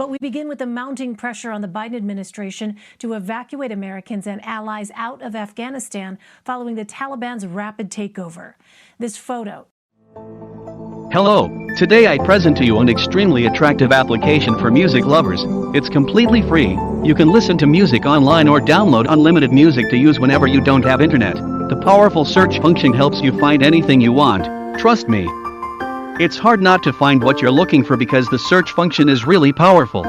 But we begin with the mounting pressure on the Biden administration to evacuate Americans and allies out of Afghanistan following the Taliban's rapid takeover. This photo. Hello, today I present to you an extremely attractive application for music lovers. It's completely free. You can listen to music online or download unlimited music to use whenever you don't have internet. The powerful search function helps you find anything you want. Trust me. It's hard not to find what you're looking for because the search function is really powerful.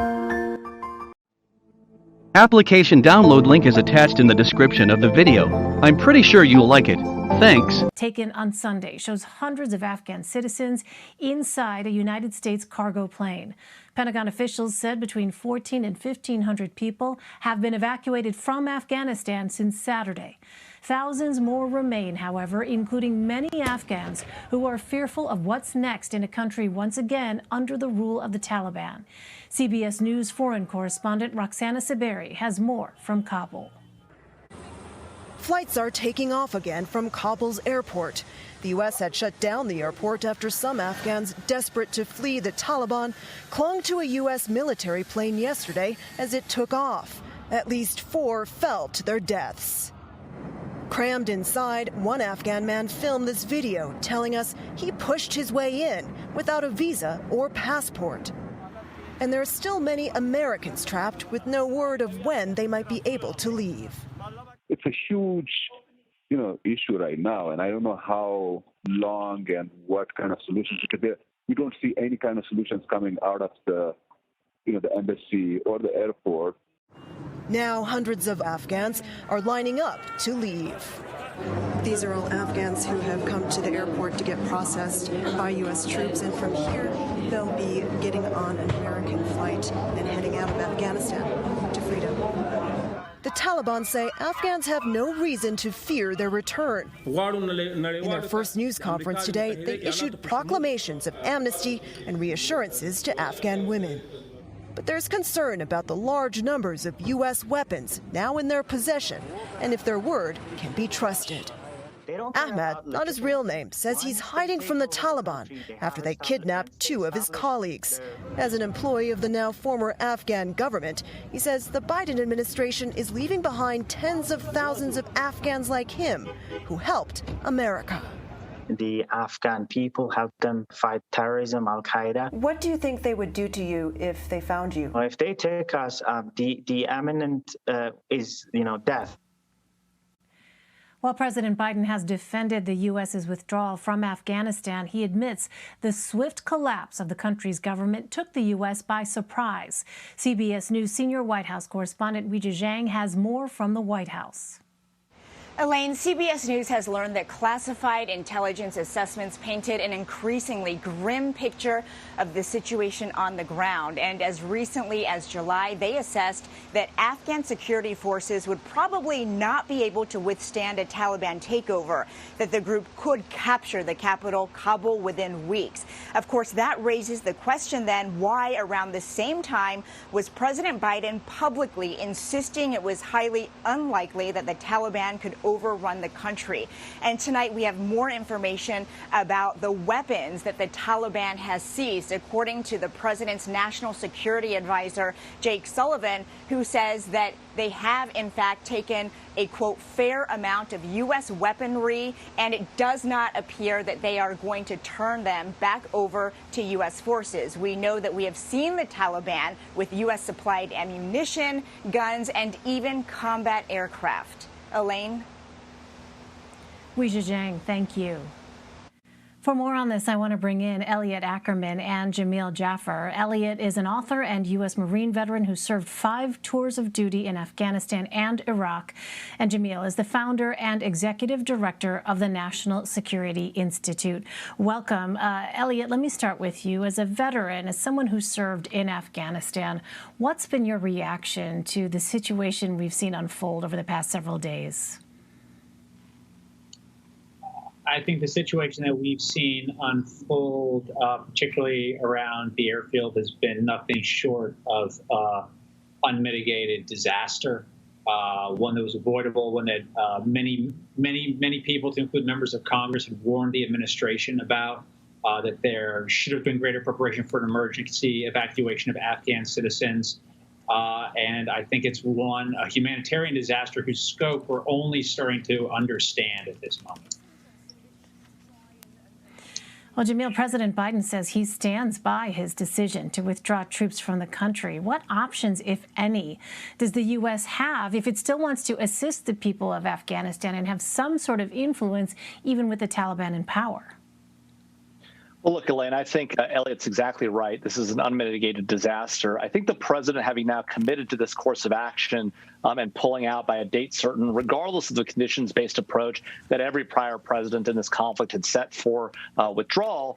Application download link is attached in the description of the video. I'm pretty sure you'll like it. Thanks. Taken on Sunday shows hundreds of Afghan citizens inside a United States cargo plane. Pentagon officials said between 1,400 and 1,500 people have been evacuated from Afghanistan since Saturday. Thousands more remain, however, including many Afghans who are fearful of what's next in a country once again under the rule of the Taliban. CBS News foreign correspondent Roxana Saberi has more from Kabul. Flights are taking off again from Kabul's airport. The U.S. had shut down the airport after some Afghans desperate to flee the Taliban clung to a U.S. military plane yesterday as it took off. At least 4 fell to their deaths. Crammed inside, one Afghan man filmed this video telling us he pushed his way in without a visa or passport. And there are still many Americans trapped with no word of when they might be able to leave. It's a huge, issue right now, and I don't know how long and what kind of solutions, because we don't see any kind of solutions coming out of the embassy or the airport. Now hundreds of Afghans are lining up to leave. These are all Afghans who have come to the airport to get processed by U.S. troops, and from here they'll be getting on an American flight and heading out of Afghanistan to freedom. The Taliban say Afghans have no reason to fear their return. In their first news conference today, they issued proclamations of amnesty and reassurances to Afghan women. But there's concern about the large numbers of U.S. weapons now in their possession and if their word can be trusted. Ahmad, not his real name, says he's hiding from the Taliban after they kidnapped 2 of his colleagues. As an employee of the now former Afghan government, he says the Biden administration is leaving behind tens of thousands of Afghans like him who helped America. The Afghan people helped them fight terrorism, Al-Qaeda. What do you think they would do to you if they found you? If they take us, the imminent is, death. While President Biden has defended the U.S.'s withdrawal from Afghanistan, he admits the swift collapse of the country's government took the U.S. by surprise. CBS News senior White House correspondent Weijia Jiang has more from the White House. Elaine, CBS News has learned that classified intelligence assessments painted an increasingly grim picture of the situation on the ground. And as recently as July, they assessed that Afghan security forces would probably not be able to withstand a Taliban takeover, that the group could capture the capital, Kabul, within weeks. Of course, that raises the question then, why around the same time was President Biden publicly insisting it was highly unlikely that the Taliban could overrun the country? And tonight we have more information about the weapons that the Taliban has seized, according to the president's national security advisor, Jake Sullivan, who says that they have, in fact, taken a, quote, fair amount of U.S. weaponry, and it does not appear that they are going to turn them back over to U.S. forces. We know that we have seen the Taliban with U.S.-supplied ammunition, guns, and even combat aircraft. Elaine? Weijia Jiang, thank you. For more on this, I want to bring in Elliot Ackerman and Jamil Jaffer. Elliot is an author and U.S. Marine veteran who served 5 tours of duty in Afghanistan and Iraq. And Jamil is the founder and executive director of the National Security Institute. Welcome. Elliot, let me start with you. As a veteran, as someone who served in Afghanistan, what's been your reaction to the situation we've seen unfold over the past several days? I think the situation that we've seen unfold, particularly around the airfield, has been nothing short of unmitigated disaster. One that was avoidable, one that many people, to include members of Congress, had warned the administration about. that there should have been greater preparation for an emergency evacuation of Afghan citizens. And I think it's a humanitarian disaster whose scope we're only starting to understand at this moment. Well, Jamil, President Biden says he stands by his decision to withdraw troops from the country. What options, if any, does the U.S. have if it still wants to assist the people of Afghanistan and have some sort of influence, even with the Taliban in power? Well, look, Elaine, I think Elliot's exactly right. This is an unmitigated disaster. I think the president, having now committed to this course of action and pulling out by a date certain, regardless of the conditions-based approach that every prior president in this conflict had set for withdrawal,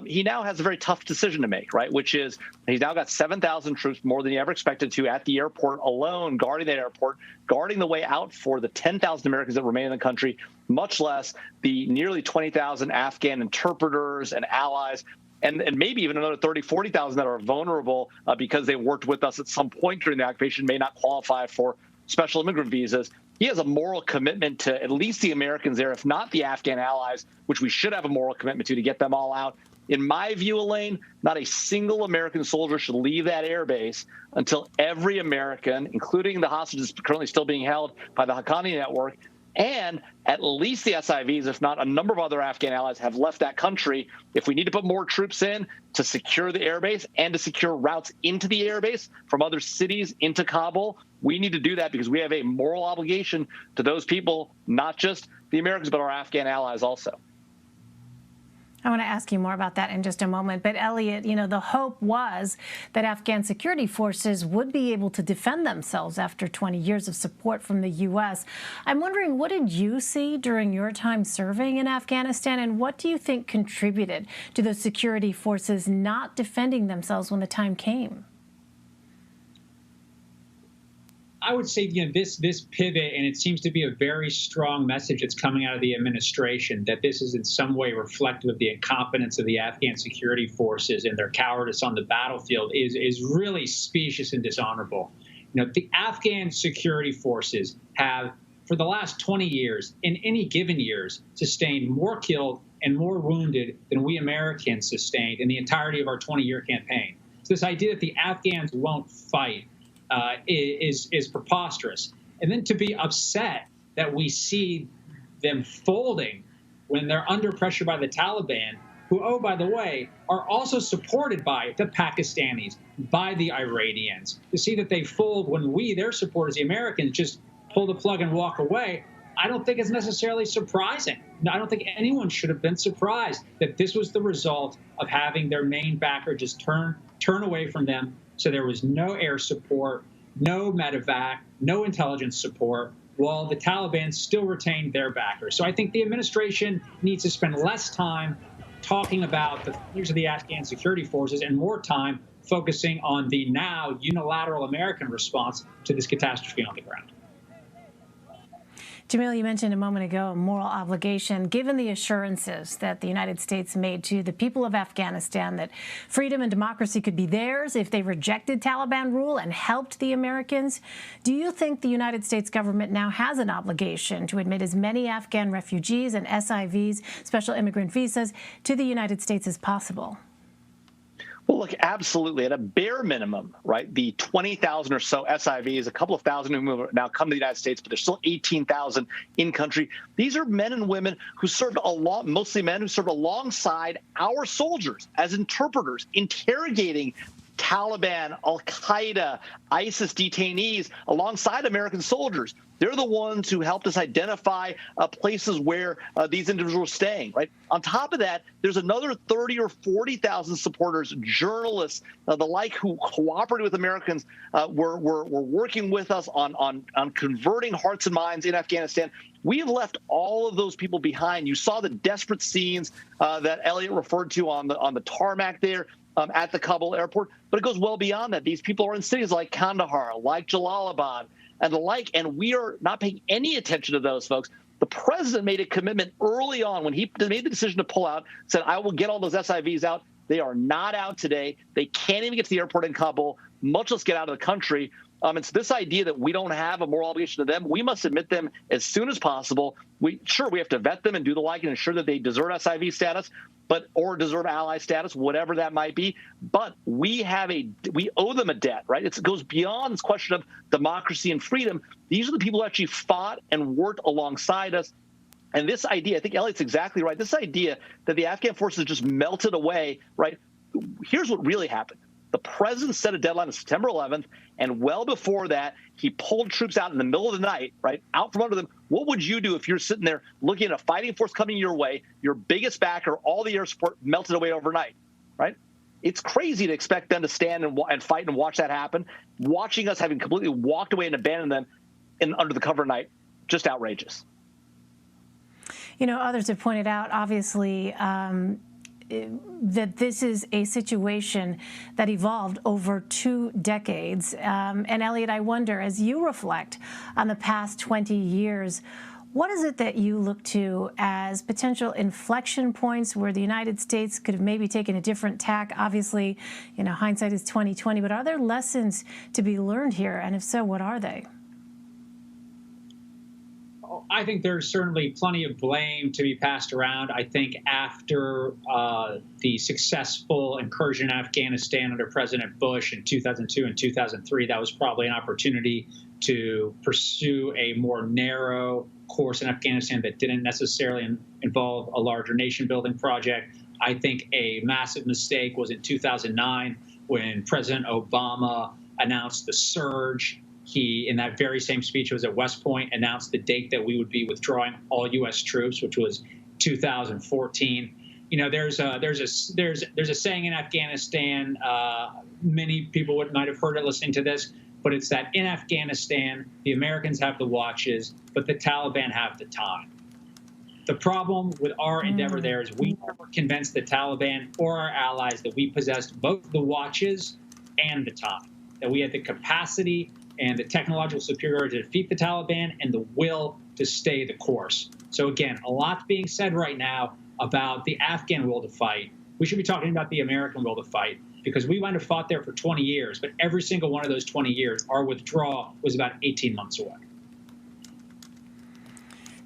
he now has a very tough decision to make, right? Which is he's now got 7,000 troops, more than he ever expected to, at the airport alone, guarding that airport, guarding the way out for the 10,000 Americans that remain in the country, much less the nearly 20,000 Afghan interpreters and allies, and maybe even another 30, 40,000 that are vulnerable because they worked with us at some point during the occupation, may not qualify for special immigrant visas. He has a moral commitment to at least the Americans there, if not the Afghan allies, which we should have a moral commitment to get them all out. In my view, Elaine, not a single American soldier should leave that airbase until every American, including the hostages currently still being held by the Haqqani network, and at least the SIVs, if not a number of other Afghan allies, have left that country. If we need to put more troops in to secure the airbase and to secure routes into the airbase from other cities into Kabul, we need to do that because we have a moral obligation to those people, not just the Americans, but our Afghan allies also. I want to ask you more about that in just a moment. But Elliot, you know, the hope was that Afghan security forces would be able to defend themselves after 20 years of support from the U.S. I'm wondering, what did you see during your time serving in Afghanistan, and what do you think contributed to those security forces not defending themselves when the time came? I would say, you know, this pivot, and it seems to be a very strong message that's coming out of the administration, that this is in some way reflective of the incompetence of the Afghan security forces and their cowardice on the battlefield, is really specious and dishonorable. You know, the Afghan security forces have, for the last 20 years, in any given years, sustained more killed and more wounded than we Americans sustained in the entirety of our 20-year campaign. So this idea that the Afghans won't fight is preposterous. And then to be upset that we see them folding when they're under pressure by the Taliban, who, oh, by the way, are also supported by the Pakistanis, by the Iranians. To see that they fold when we, their supporters, the Americans, just pull the plug and walk away, I don't think it's necessarily surprising. I don't think anyone should have been surprised that this was the result of having their main backer just turn away from them. So there was no air support, no medevac, no intelligence support, while the Taliban still retained their backers. So I think the administration needs to spend less time talking about the failures of the Afghan security forces and more time focusing on the now unilateral American response to this catastrophe on the ground. Jamil, you mentioned a moment ago a moral obligation. Given the assurances that the United States made to the people of Afghanistan that freedom and democracy could be theirs if they rejected Taliban rule and helped the Americans, do you think the United States government now has an obligation to admit as many Afghan refugees and SIVs, special immigrant visas, to the United States as possible? Well, look, absolutely. At a bare minimum, right, the 20,000 or so SIVs, a couple of thousand who now come to the United States, but there's still 18,000 in country. These are men and women who served mostly men who served alongside our soldiers as interpreters, interrogating Taliban, Al-Qaeda, ISIS detainees alongside American soldiers. They're the ones who helped us identify places where these individuals were staying, right? On top of that, there's another 30 or 40,000 supporters, journalists, the like, who cooperated with Americans, were working with us on converting hearts and minds in Afghanistan. We have left all of those people behind. You saw the desperate scenes that Elliot referred to on the tarmac there. At the Kabul airport, but it goes well beyond that. These people are in cities like Kandahar, like Jalalabad, and the like, and we are not paying any attention to those folks. The president made a commitment early on when he made the decision to pull out, said, I will get all those SIVs out. They are not out today. They can't even get to the airport in Kabul, much less get out of the country. And so this idea that we don't have a moral obligation to them, we must admit them as soon as possible. We have to vet them and do the like and ensure that they deserve SIV status. or deserve ally status, whatever that might be. But we owe them a debt, right? It goes beyond this question of democracy and freedom. These are the people who actually fought and worked alongside us. And this idea, I think Elliot's exactly right. This idea that the Afghan forces just melted away, right? Here's what really happened. The president set a deadline of September 11th, and well before that, he pulled troops out in the middle of the night, right, out from under them. What would you do if you're sitting there looking at a fighting force coming your way, your biggest backer, all the air support melted away overnight, right? It's crazy to expect them to stand and fight and watch that happen. Watching us having completely walked away and abandoned them under the cover of night, just outrageous. You know, others have pointed out, obviously, that this is a situation that evolved over 2 decades. And Elliot, I wonder, as you reflect on the past 20 years, what is it that you look to as potential inflection points where the United States could have maybe taken a different tack? Obviously, you know, hindsight is 20/20, but are there lessons to be learned here? And if so, what are they? I think there's certainly plenty of blame to be passed around. I think after the successful incursion in Afghanistan under President Bush in 2002 and 2003, that was probably an opportunity to pursue a more narrow course in Afghanistan that didn't necessarily involve a larger nation-building project. I think a massive mistake was in 2009 when President Obama announced the surge. He, in that very same speech, was at West Point, announced the date that we would be withdrawing all U.S. troops, which was 2014. You know, there's a saying in Afghanistan. Many people might have heard it listening to this, but it's that in Afghanistan, the Americans have the watches, but the Taliban have the time. The problem with our endeavor there is we never convinced the Taliban or our allies that we possessed both the watches and the time, that we had the capacity and the technological superiority to defeat the Taliban and the will to stay the course. So again, a lot's being said right now about the Afghan will to fight. We should be talking about the American will to fight, because we might have fought there for 20 years, but every single one of those 20 years, our withdrawal was about 18 months away.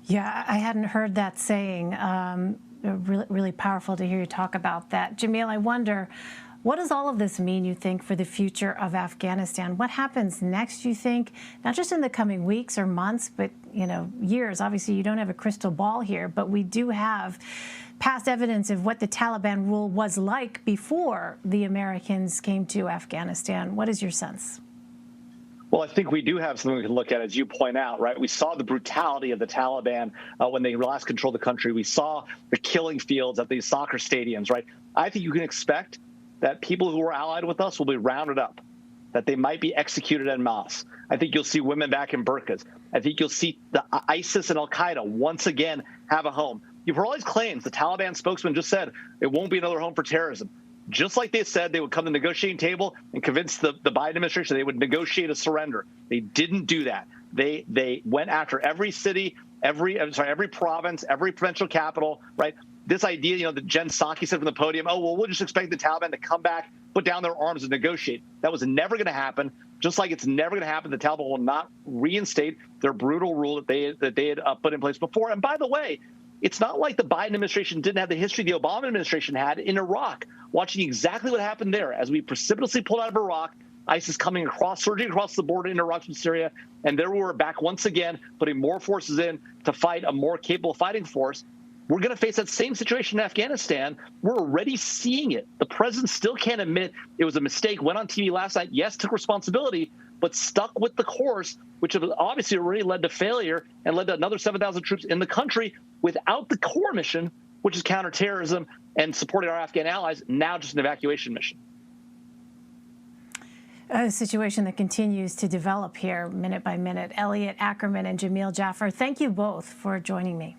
Yeah, I hadn't heard that saying. Really, really powerful to hear you talk about that. Jamil, I wonder, what does all of this mean, you think, for the future of Afghanistan? What happens next, you think, not just in the coming weeks or months, but, you know, years? Obviously, you don't have a crystal ball here, but we do have past evidence of what the Taliban rule was like before the Americans came to Afghanistan. What is your sense? Well, I think we do have something we can look at, as you point out, right? We saw the brutality of the Taliban when they last controlled the country. We saw the killing fields at these soccer stadiums, right? I think you can expect that people who are allied with us will be rounded up, that they might be executed en masse. I think you'll see women back in burqas. I think you'll see the ISIS and al-Qaeda once again have a home. You've heard all these claims. The Taliban spokesman just said it won't be another home for terrorism. Just like they said they would come to the negotiating table and convince the Biden administration they would negotiate a surrender. They didn't do that. They went after every city, every province, every provincial capital, right? This idea, you know, that Jen Psaki said from the podium, oh, well, we'll just expect the Taliban to come back, put down their arms and negotiate. That was never going to happen. Just like it's never going to happen. The Taliban will not reinstate their brutal rule that they had put in place before. And by the way, it's not like the Biden administration didn't have the history the Obama administration had in Iraq, watching exactly what happened there as we precipitously pulled out of Iraq, ISIS coming across, surging across the border in Iraq from Syria, and there we were back once again, putting more forces in to fight a more capable fighting force. We're going to face that same situation in Afghanistan. We're already seeing it. The president still can't admit it was a mistake, went on TV last night, yes, took responsibility, but stuck with the course, which obviously already led to failure and led to another 7,000 troops in the country without the core mission, which is counterterrorism and supporting our Afghan allies, now just an evacuation mission. A situation that continues to develop here minute by minute. Elliot Ackerman and Jamil Jaffer, thank you both for joining me.